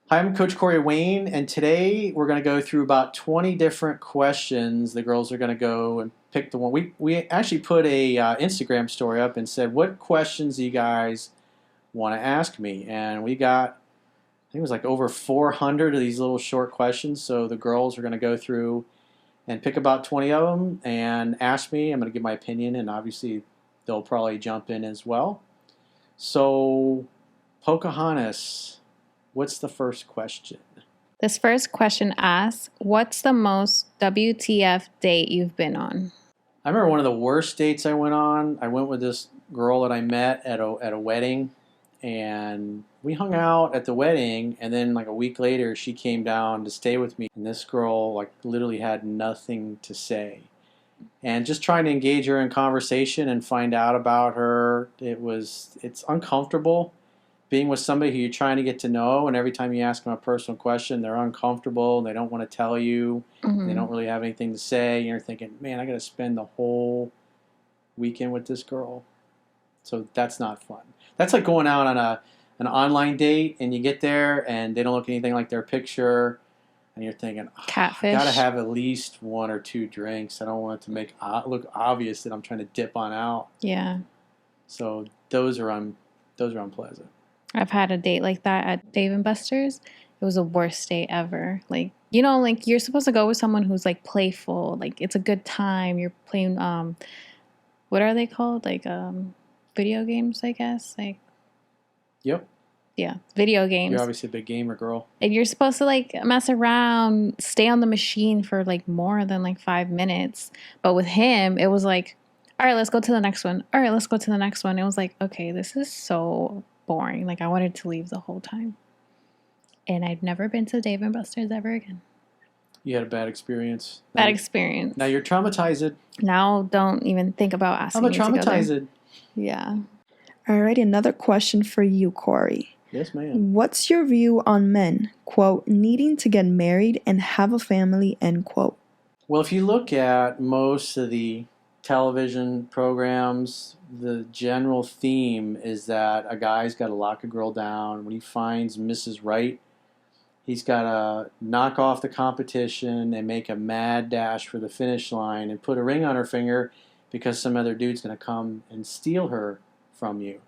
Hi, I'm Coach Corey Wayne, and today we're going to go through about 20 different questions. The girls are going to go and pick the one. We actually put a Instagram story up and said, what questions do you guys want to ask me? And we got, I think it was like over 400 of these little short questions. So the girls are going to go through and pick about 20 of them and ask me. I'm going to give my opinion, and obviously they'll probably jump in as well. So, Pocahontas, what's the first question? This first question asks, what's the most WTF date you've been on? I remember one of the worst dates I went on. I went with this girl that I met at a wedding, and we hung out at the wedding. And then like a week later, she came down to stay with me, and this girl like literally had nothing to say. And just trying to engage her in conversation and find out about her, it's uncomfortable being with somebody who you're trying to get to know, and every time you ask them a personal question, they're uncomfortable and they don't want to tell you. And they don't really have anything to say. And you're thinking, man, I got to spend the whole weekend with this girl. So that's not fun. That's like going out on an online date, and you get there and they don't look anything like their picture, and you're thinking, oh, I got to Catfish. have at least one or two drinks. I don't want it to make look obvious that I'm trying to dip on out. Yeah. So those are unpleasant. I've had a date like that at Dave and Buster's. It was the worst date ever. Like you're supposed to go with someone who's like playful. Like it's a good time. You're playing what are they called? Video games, I guess. Yep. Yeah, video You're games. obviously a big gamer girl. And you're supposed to like mess around, stay on the machine for like more than like 5 minutes. But with him, it was like, all right, let's go to the next one. All right, let's go to the next one. It was like, okay, this is so boring. Like I wanted to leave the whole time. And I've never been to Dave and Buster's ever again. You had a bad experience. Bad experience. Now you're traumatized. Now don't even think about How asking about me to go there. traumatized? Yeah. All right, another question for you, Corey. Yes, ma'am. What's your view on men, quote, needing to get married and have a family, end quote? Well, if you look at most of the television programs, the general theme is that a guy's got to lock a girl down. When he finds Mrs. Right, he's got to knock off the competition and make a mad dash for the finish line and put a ring on her finger because some other dude's going to come and steal her from you.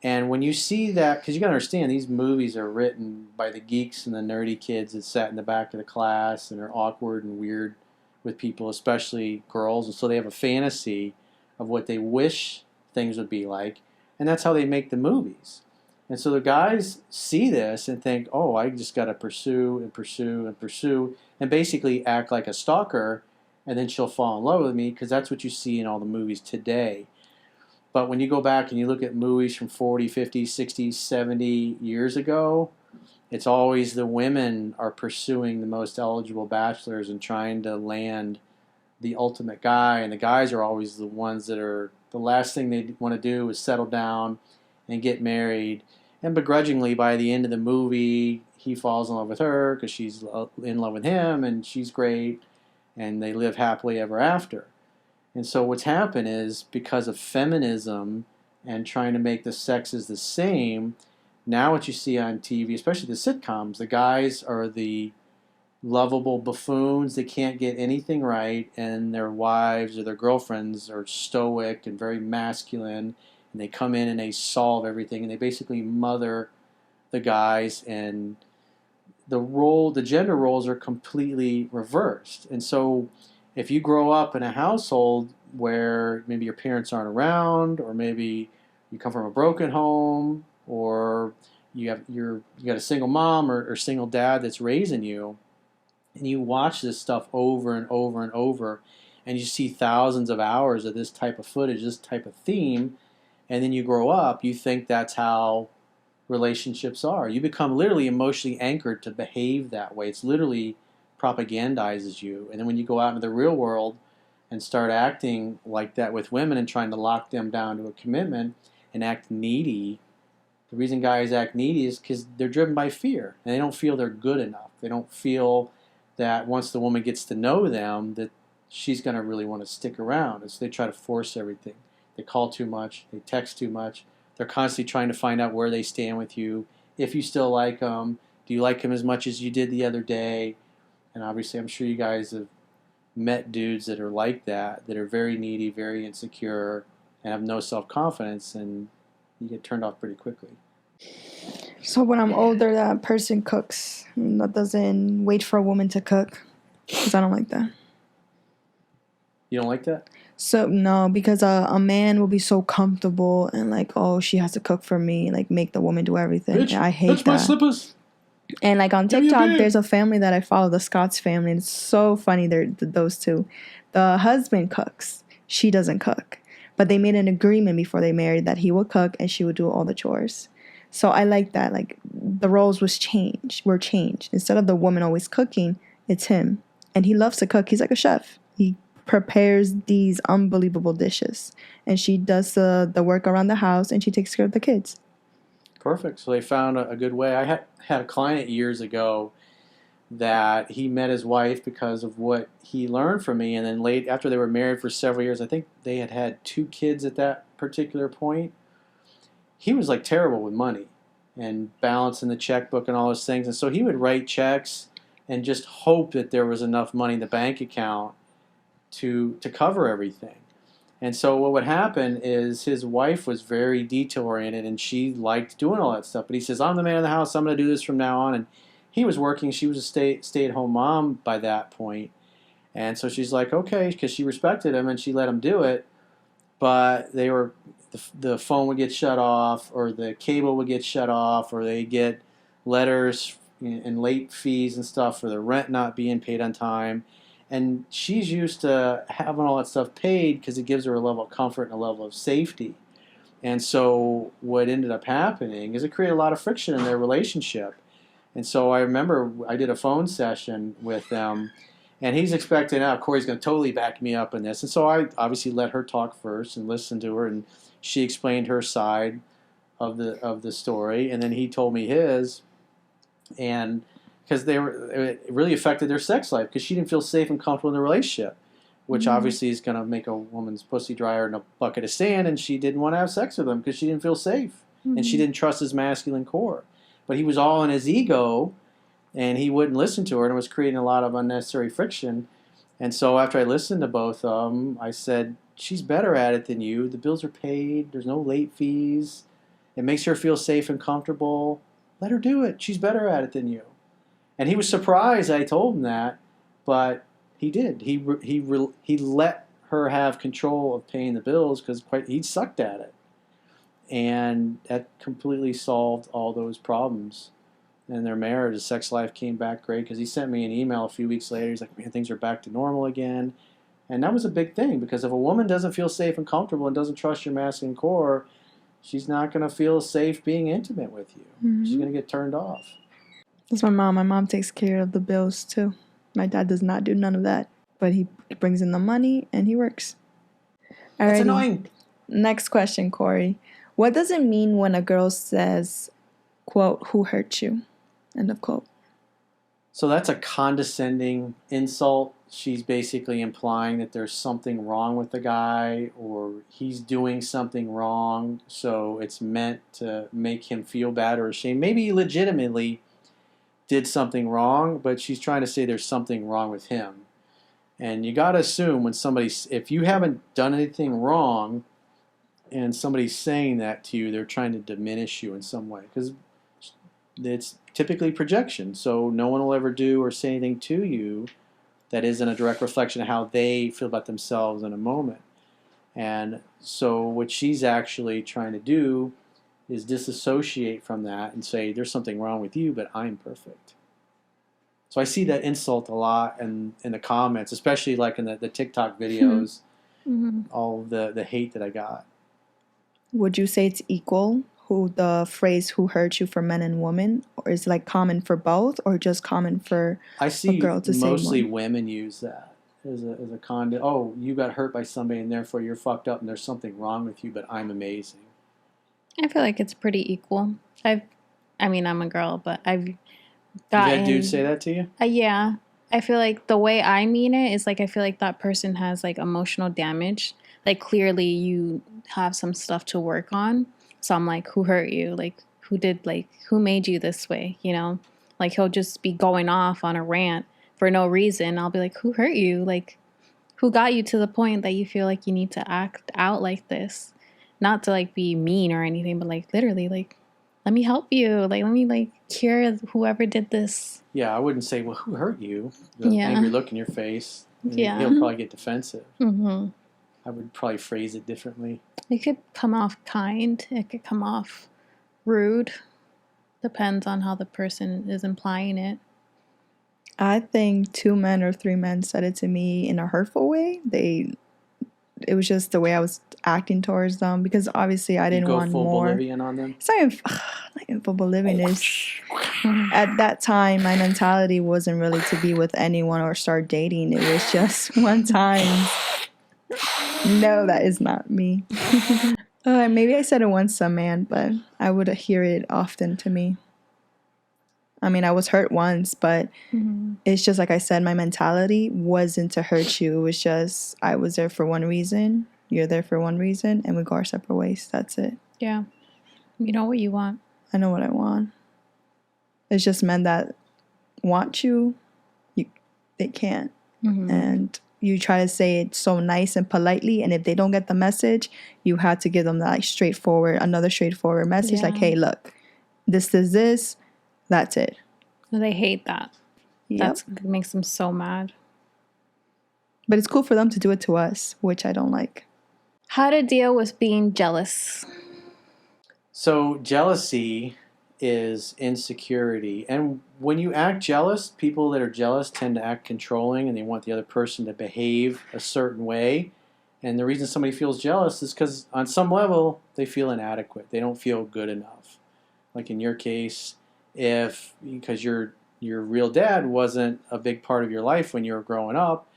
And when you see that, because you got to understand, these movies are written by the geeks and the nerdy kids that sat in the back of the class and are awkward and weird with people, especially girls. And so they have a fantasy of what they wish things would be like. And that's how they make the movies. And so the guys see this and think, oh, I just got to pursue and pursue and pursue and basically act like a stalker, and then she'll fall in love with me, because that's what you see in all the movies today. But when you go back and you look at movies from 40, 50, 60, 70 years ago, it's always the women are pursuing the most eligible bachelors and trying to land the ultimate guy. And the guys are always the ones that are, the last thing they want to do is settle down and get married. And begrudgingly, by the end of the movie, he falls in love with her because she's in love with him and she's great. And they live happily ever after. And so what's happened is, because of feminism and trying to make the sexes the same, now what you see on TV, especially the sitcoms, the guys are the lovable buffoons that can't get anything right, and their wives or their girlfriends are stoic and very masculine, and they come in and they solve everything, and they basically mother the guys, and the gender roles are completely reversed. And so if you grow up in a household where maybe your parents aren't around, or maybe you come from a broken home, or you got a single mom or single dad that's raising you, and you watch this stuff over and over and over, and you see thousands of hours of this type of footage, this type of theme, and then you grow up, you think that's how relationships are. You become literally emotionally anchored to behave that way. It's literally propagandizes you. And then when you go out into the real world and start acting like that with women and trying to lock them down to a commitment and act needy, the reason guys act needy is because they're driven by fear, and they don't feel they're good enough. They don't feel that once the woman gets to know them, that she's going to really want to stick around. And so they try to force everything. They call too much. They text too much. They're constantly trying to find out where they stand with you, if you still like them, Do you like him as much as you did the other day? And obviously, I'm sure you guys have met dudes that are like that are very needy, very insecure, and have no self-confidence, and you get turned off pretty quickly. So when I'm older, that person cooks. That doesn't wait for a woman to cook. Because I don't like that. You don't like that? So, no, because a man will be so comfortable and like, oh, she has to cook for me. Like, make the woman do everything. Bitch, I hate that's my that. slippers. And like on Give me a TikTok, beer. there's a family that I follow, the Scott's family. And it's so funny. They're those two. The husband cooks. She doesn't cook. But they made an agreement before they married that he would cook and she would do all the chores. So I like that. Like the roles were changed. Instead of the woman always cooking, it's him. And he loves to cook. He's like a chef. He prepares these unbelievable dishes. And she does the work around the house and she takes care of the kids. Perfect. So they found a good way. I had a client years ago that he met his wife because of what he learned from me. And then late after they were married for several years, I think they had 2 kids at that particular point. He was like terrible with money and balancing the checkbook and all those things. And so he would write checks and just hope that there was enough money in the bank account to cover everything. And so what would happen is his wife was very detail-oriented, and she liked doing all that stuff. But he says, I'm the man of the house. I'm going to do this from now on. And he was working. She was a stay-at-home mom by that point. And so she's like, okay, because she respected him, and she let him do it. But the phone would get shut off, or the cable would get shut off, or they get letters and late fees and stuff for the rent not being paid on time. And she's used to having all that stuff paid because it gives her a level of comfort and a level of safety. And so what ended up happening is it created a lot of friction in their relationship. And so I remember I did a phone session with them, and he's expecting, Corey's going to totally back me up in this. And so I obviously let her talk first and listened to her, and she explained her side of the story, and then he told me his, and because it really affected their sex life because she didn't feel safe and comfortable in the relationship, which obviously is going to make a woman's pussy drier in a bucket of sand, and she didn't want to have sex with him because she didn't feel safe, and she didn't trust his masculine core. But he was all in his ego, and he wouldn't listen to her, and it was creating a lot of unnecessary friction. And so after I listened to both of them, I said, she's better at it than you. The bills are paid. There's no late fees. It makes her feel safe and comfortable. Let her do it. She's better at it than you. And he was surprised I told him that, but he did. He let her have control of paying the bills because he sucked at it. And that completely solved all those problems in their marriage. His sex life came back great because he sent me an email a few weeks later. He's like, man, things are back to normal again. And that was a big thing because if a woman doesn't feel safe and comfortable and doesn't trust your masculine core, she's not going to feel safe being intimate with you. She's going to get turned off. That's my mom. My mom takes care of the bills too. My dad does not do none of that. But he brings in the money and he works. That's annoying. Next question, Corey. What does it mean when a girl says, quote, who hurt you? End of quote. So that's a condescending insult. She's basically implying that there's something wrong with the guy or he's doing something wrong. So it's meant to make him feel bad or ashamed. Maybe he legitimately did something wrong, but she's trying to say there's something wrong with him. And you got to assume when if you haven't done anything wrong and somebody's saying that to you, they're trying to diminish you in some way because it's typically projection. So no one will ever do or say anything to you that isn't a direct reflection of how they feel about themselves in a moment. And so what she's actually trying to do is disassociate from that and say, there's something wrong with you, but I'm perfect. So I see that insult a lot in the comments, especially like in the TikTok videos, all of the hate that I got. Would you say it's equal, the phrase who hurt you for men and women? Or is it like common for both or just common for I see a girl to say mostly one? women use that as a conduit. Oh, you got hurt by somebody and therefore you're fucked up and there's something wrong with you, but I'm amazing. I feel like it's pretty equal. I'm a girl, but I've gotten... You had dudes say that to you? Yeah. I feel like the way I mean it is like I feel like that person has like emotional damage. Like clearly you have some stuff to work on. So I'm like, who hurt you? Like who made you this way? You know? Like, he'll just be going off on a rant for no reason. I'll be like, who hurt you? Like, who got you to the point that you feel like you need to act out like this? Not to, like, be mean or anything, but, like, literally, like, let me help you. Like, let me, like, cure whoever did this. Yeah, I wouldn't say, well, who hurt you? The Yeah. angry look in your face. Yeah. He'll probably get defensive. Mm-hmm. I would probably phrase it differently. It could come off kind. It could come off rude. Depends on how the person is implying it. I think 2 men or 3 men said it to me in a hurtful way. It was just the way I was acting towards them, because obviously I didn't want full more. Bolivian on them? It's not even full Bolivian. At that time, my mentality wasn't really to be with anyone or start dating. It was just one time. No, that is not me. Maybe I said it once, some man, but I would hear it often to me. I mean, I was hurt once, but it's just like I said, my mentality wasn't to hurt you. It was just, I was there for one reason, you're there for one reason, and we go our separate ways. That's it. Yeah. You know what you want. I know what I want. It's just men that want you, they can't. And you try to say it so nice and politely, and if they don't get the message, you have to give them that another straightforward message, like, hey, look, this is this. That's it. They hate that. Yep. That makes them so mad. But it's cool for them to do it to us, which I don't like. How to deal with being jealous. So jealousy is insecurity. And when you act jealous, people that are jealous tend to act controlling, and they want the other person to behave a certain way. And the reason somebody feels jealous is because on some level, they feel inadequate. They don't feel good enough. Like in your case, because your real dad wasn't a big part of your life when you were growing up,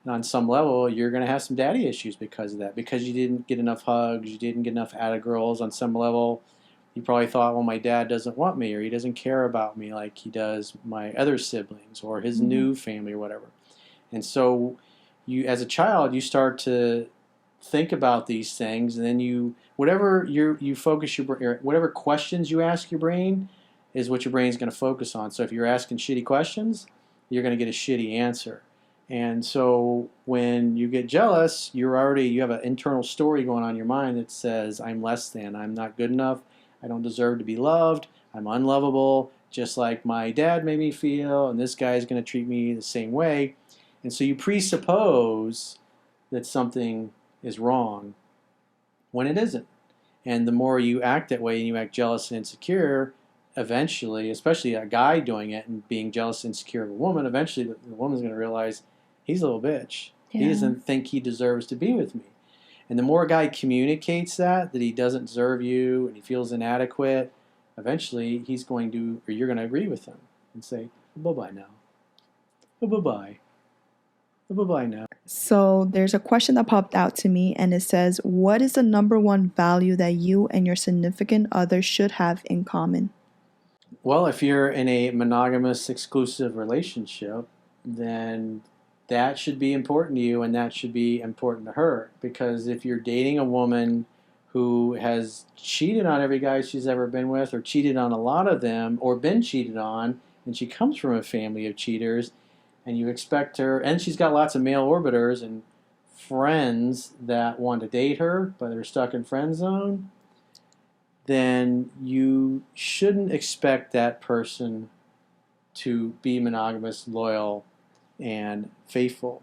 and on some level you're going to have some daddy issues because of that, because you didn't get enough hugs, you didn't get enough atta-girls. On some level you probably thought, well, my dad doesn't want me, or he doesn't care about me like he does my other siblings or his new family or whatever. And so you, as a child, you start to think about these things, and then you focus whatever questions you ask your brain is what your brain's going to focus on. So if you're asking shitty questions, you're going to get a shitty answer. And so when you get jealous, you have an internal story going on in your mind that says, I'm less than, I'm not good enough, I don't deserve to be loved, I'm unlovable, just like my dad made me feel, and this guy's going to treat me the same way. And so you presuppose that something is wrong when it isn't. And the more you act that way and you act jealous and insecure, eventually, especially a guy doing it and being jealous and insecure of a woman, eventually the woman's going to realize he's a little bitch. Yeah. He doesn't think he deserves to be with me. And the more a guy communicates that he doesn't deserve you and he feels inadequate, eventually you're going to agree with him and say, bye-bye now. Bye-bye. Bye-bye now. So there's a question that popped out to me, and it says, what is the number one value that you and your significant other should have in common? Well, if you're in a monogamous, exclusive relationship, then that should be important to you, and that should be important to her. Because if you're dating a woman who has cheated on every guy she's ever been with, or cheated on a lot of them, or been cheated on, and she comes from a family of cheaters, and you expect her, and she's got lots of male orbiters and friends that want to date her, but they're stuck in friend zone, then you shouldn't expect that person to be monogamous, loyal, and faithful.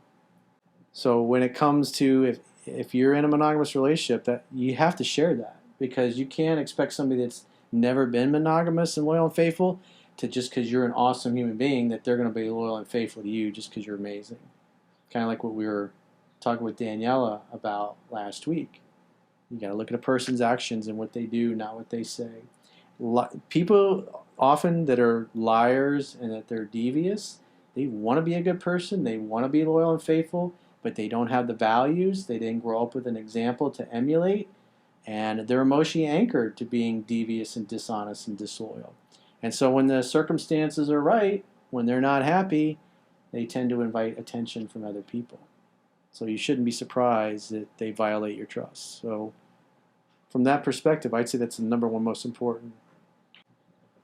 So when it comes to if you're in a monogamous relationship, that you have to share that, because you can't expect somebody that's never been monogamous and loyal and faithful to, just because you're an awesome human being, that they're going to be loyal and faithful to you just because you're amazing. Kind of like what we were talking with Daniela about last week. You got to look at a person's actions and what they do, not what they say. People often that are liars and that they're devious, they want to be a good person, they want to be loyal and faithful, but they don't have the values. They didn't grow up with an example to emulate, and they're emotionally anchored to being devious and dishonest and disloyal. And so when the circumstances are right, when they're not happy, they tend to invite attention from other people. So you shouldn't be surprised that they violate your trust. So from that perspective, I'd say that's the number one most important.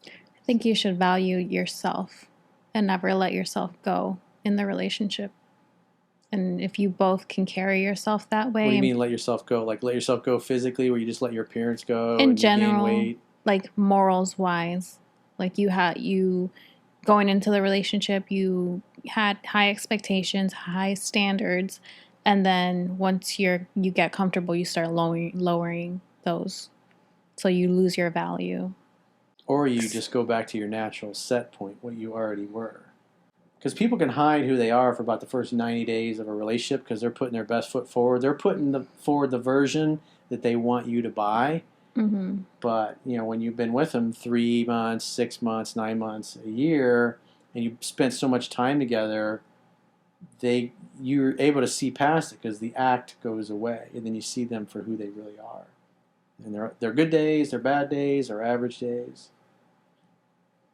I think you should value yourself and never let yourself go in the relationship. And if you both can carry yourself that way. What do you mean let yourself go? Like let yourself go physically where you just let your appearance go in and general, you gain weight? like morals wise, like you going into the relationship, you had high expectations, high standards, and then once you get comfortable, you start lowering those, so you lose your value. Or you just go back to your natural set point, what you already were. Because people can hide who they are for about the first 90 days of a relationship because they're putting their best foot forward. They're putting forward the version that they want you to buy. Mm-hmm. But, when you've been with them 3 months, 6 months, 9 months, a year, and you spent so much time together, you're able to see past it because the act goes away. And then you see them for who they really are. And they're good days, they're bad days, they're average days.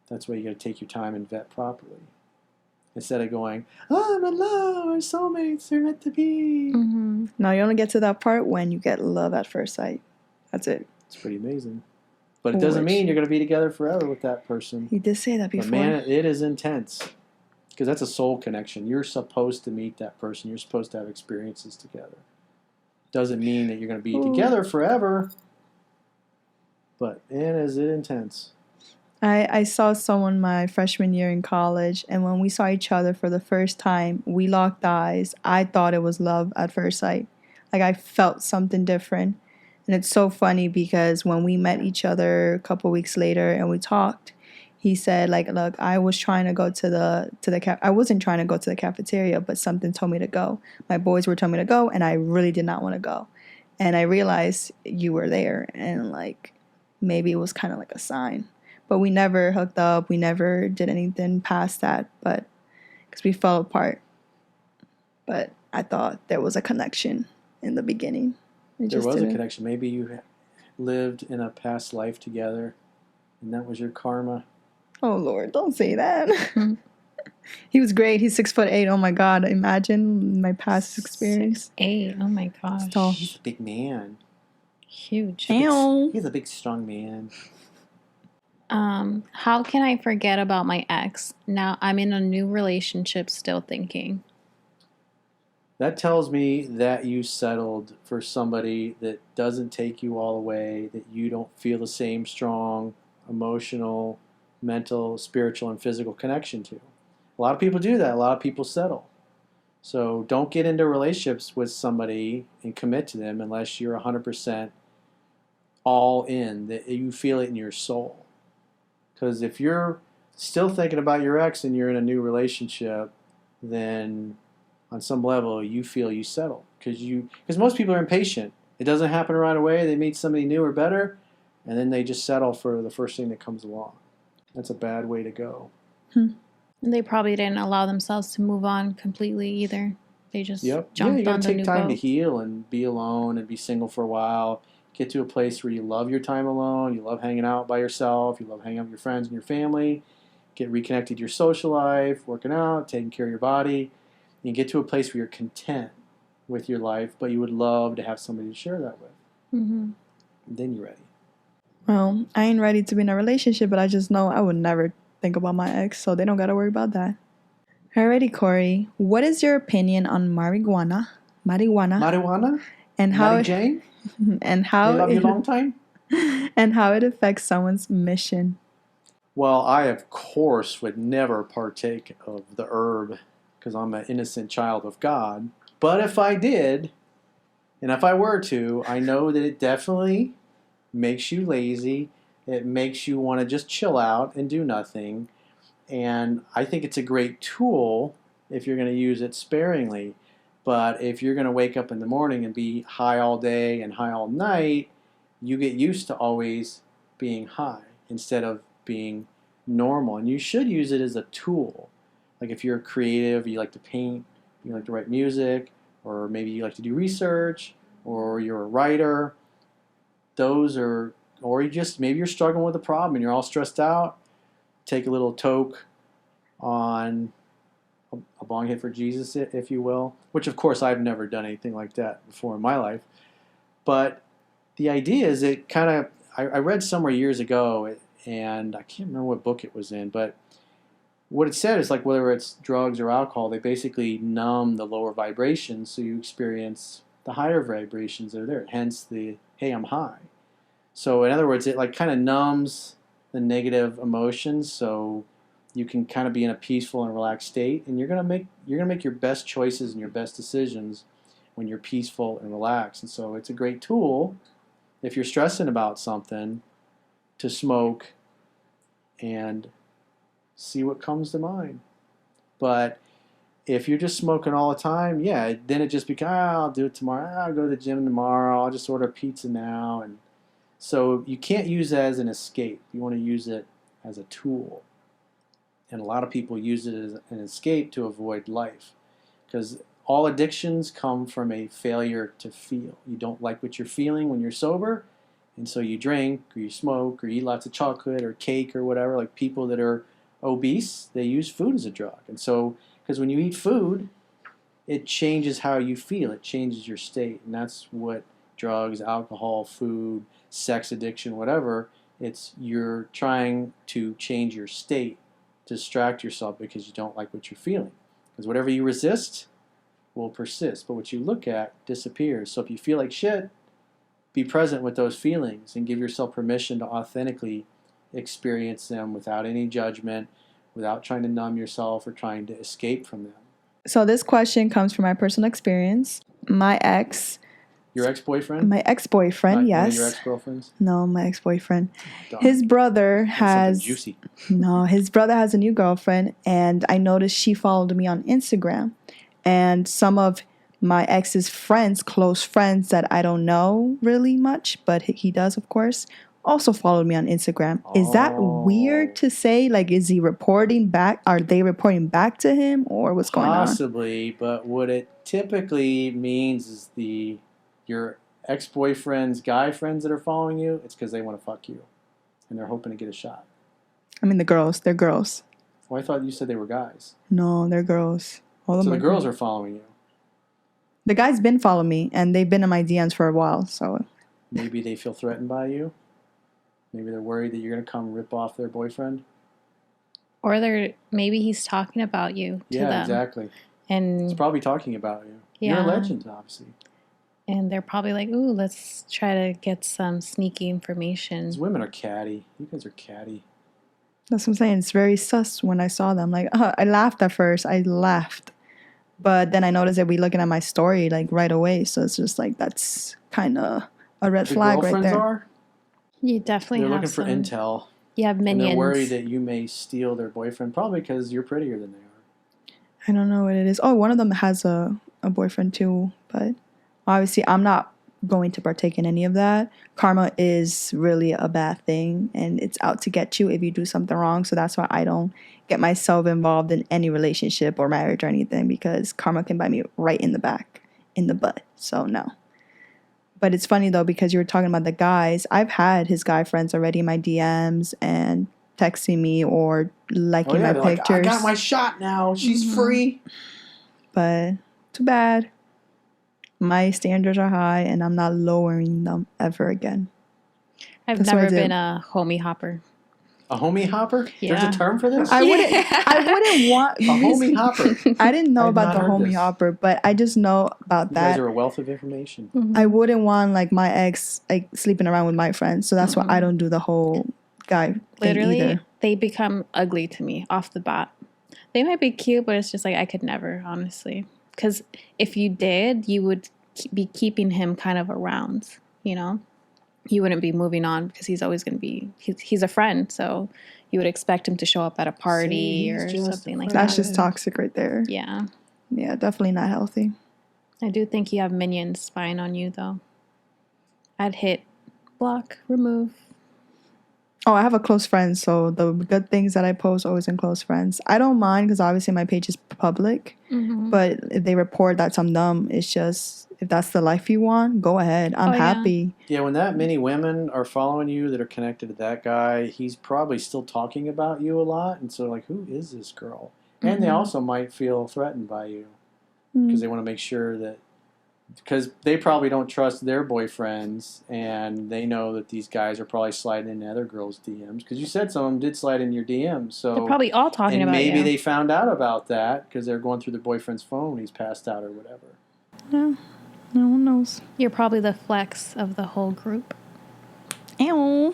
That's why you got to take your time and vet properly. Instead of going, I'm in love, our soulmates, they're meant to be. Mm-hmm. No, you only get to that part when you get love at first sight. That's it. It's pretty amazing. But it doesn't mean you're going to be together forever with that person. You did say that before. But man, it is intense. Because that's a soul connection. You're supposed to meet that person. You're supposed to have experiences together. Doesn't mean that you're going to be together forever. But man, is it intense. I saw someone my freshman year in college, and when we saw each other for the first time, we locked eyes. I thought it was love at first sight. Like I felt something different. And it's so funny because when we met each other a couple weeks later and we talked, he said, like, look, I was trying to go to the I wasn't trying to go to the cafeteria, but something told me to go. My boys were telling me to go, and I really did not want to go. And I realized you were there, and like maybe it was kind of like a sign. But we never hooked up. We never did anything past that, but because we fell apart. But I thought there was a connection in the beginning. There was a connection. Maybe you lived in a past life together, and that was your karma. Oh, Lord, don't say that. He was great. He's 6'8". Oh, my God. Imagine my past experience. 6'8". Oh, my gosh. He's tall. He's a big man. Huge. He's a big, strong man. How can I forget about my ex? Now I'm in a new relationship still thinking. That tells me that you settled for somebody that doesn't take you all the way, that you don't feel the same strong emotional, mental, spiritual, and physical connection to. A lot of people do that. A lot of people settle. So don't get into relationships with somebody and commit to them unless you're 100% all in, that you feel it in your soul. Because if you're still thinking about your ex and you're in a new relationship, then on some level you feel you settle. Because most people are impatient. It doesn't happen right away. They meet somebody new or better, and then they just settle for the first thing that comes along. That's a bad way to go. And they probably didn't allow themselves to move on completely either. They just jumped on the new boat. You got to take time to heal and be alone and be single for a while. Get to a place where you love your time alone. You love hanging out by yourself. You love hanging out with your friends and your family. Get reconnected to your social life, working out, taking care of your body. And get to a place where you're content with your life, but you would love to have somebody to share that with. Mm-hmm. And then you're ready. Well, I ain't ready to be in a relationship, but I just know I would never think about my ex, so they don't got to worry about that. Alrighty, Corey. What is your opinion on marijuana? Marijuana? And how Mary Jane? And how They love you long time? And how it affects someone's mission. Well, I, of course, would never partake of the herb because I'm an innocent child of God. But if I did, and if I were to, I know that it definitely makes you lazy. It makes you want to just chill out and do nothing. And I think it's a great tool if you're going to use it sparingly. But if you're going to wake up in the morning and be high all day and high all night, you get used to always being high instead of being normal. And you should use it as a tool. Like if you're creative, you like to paint, you like to write music, or maybe you like to do research, or you're a writer. Or maybe you're struggling with a problem and you're all stressed out. Take a little toke on a bong hit for Jesus, if you will, which of course I've never done anything like that before in my life. But the idea is I read somewhere years ago, and I can't remember what book it was in, but what it said is like whether it's drugs or alcohol, they basically numb the lower vibrations so you experience the higher vibrations that are there. Hence the, hey, I'm high. So in other words, it like kind of numbs the negative emotions so you can kind of be in a peaceful and relaxed state, and you're gonna make your best choices and your best decisions when you're peaceful and relaxed. And so it's a great tool if you're stressing about something to smoke and see what comes to mind. But if you're just smoking all the time, yeah, then it just becomes, I'll do it tomorrow. I'll go to the gym tomorrow. I'll just order pizza now. And so you can't use it as an escape. You want to use it as a tool. And a lot of people use it as an escape to avoid life. Because all addictions come from a failure to feel. You don't like what you're feeling when you're sober, and so you drink or you smoke or eat lots of chocolate or cake or whatever. Like people that are obese, they use food as a drug. And so, because when you eat food, it changes how you feel. It changes your state. And that's what drugs, alcohol, food, sex addiction, whatever, it's you're trying to change your state, to distract yourself because you don't like what you're feeling. Because whatever you resist will persist, but what you look at disappears. So if you feel like shit, be present with those feelings and give yourself permission to authentically experience them without any judgment, without trying to numb yourself or trying to escape from them. So this question comes from my personal experience. My ex, Your ex-boyfriend? my ex-boyfriend, Not one of yes. your ex-girlfriends? No, my ex-boyfriend. Darn. His brother That's has something juicy. No, his brother has a new girlfriend, and I noticed she followed me on Instagram. And some of my ex's friends, close friends that I don't know really much, but he does, of course, also followed me on Instagram. Is that weird to say? Like, is he reporting back? Are they reporting back to him, or what's going on? Possibly, but what it typically means is your ex-boyfriend's guy friends that are following you, it's because they want to fuck you. And they're hoping to get a shot. I mean, they're girls. Well, I thought you said they were guys. No, they're girls. All of So them the girls are following you. The guys been following me, and they've been in my DMs for a while, so. Maybe they feel threatened by you. Maybe they're worried that you're going to come rip off their boyfriend. Or maybe he's talking about you to them. Yeah, exactly. And he's probably talking about you. Yeah. You're a legend, obviously. And they're probably like, ooh, let's try to get some sneaky information. These women are catty. You guys are catty. That's what I'm saying. It's very sus when I saw them. Like, I laughed at first. I laughed. But then I noticed that we looking at my story, like, right away. So it's just like, that's kind of a red flag right there. Are? You definitely They're have looking for intel. You have minions. And they're worried that you may steal their boyfriend, probably because you're prettier than they are. I don't know what it is. Oh, one of them has a boyfriend too. But obviously, I'm not going to partake in any of that. Karma is really a bad thing, and it's out to get you if you do something wrong. So that's why I don't get myself involved in any relationship or marriage or anything, because karma can bite me right in the back, in the butt. So no. But it's funny though, because you were talking about the guys. I've had his guy friends already in my DMs and texting me or liking my pictures. Like, I got my shot now. She's free. But too bad. My standards are high, and I'm not lowering them ever again. I've never been a homie hopper. A homie hopper? Yeah. There's a term for this? I wouldn't want a homie hopper. I didn't know about the homie this. hopper, but I just know about that. You guys are a wealth of information. Mm-hmm. I wouldn't want like my ex like sleeping around with my friends, so that's why I don't do the whole guy thing Literally, either. They become ugly to me off the bat. They might be cute, but it's just like I could never, honestly. Because if you did, you would be keeping him kind of around, you know? You wouldn't be moving on because he's always going to be, he's a friend, so you would expect him to show up at a party or something like that. That's just toxic right there. Yeah. Yeah, definitely not healthy. I do think you have minions spying on you, though. I'd hit block, remove. Oh, I have a close friend, so the good things that I post always in close friends. I don't mind because obviously my page is public, but if they report that I'm dumb, it's just, if that's the life you want, go ahead. I'm happy. Yeah, when that many women are following you that are connected to that guy, he's probably still talking about you a lot. And so, like, who is this girl? And they also might feel threatened by you because they want to make sure that because they probably don't trust their boyfriends, and they know that these guys are probably sliding into other girls' DMs. Because you said some of them did slide in your DMs, so They're probably all talking and about maybe you. they found out about that because they're going through their boyfriend's phone when he's passed out or whatever. Yeah, no one knows. You're probably the flex of the whole group. Ow.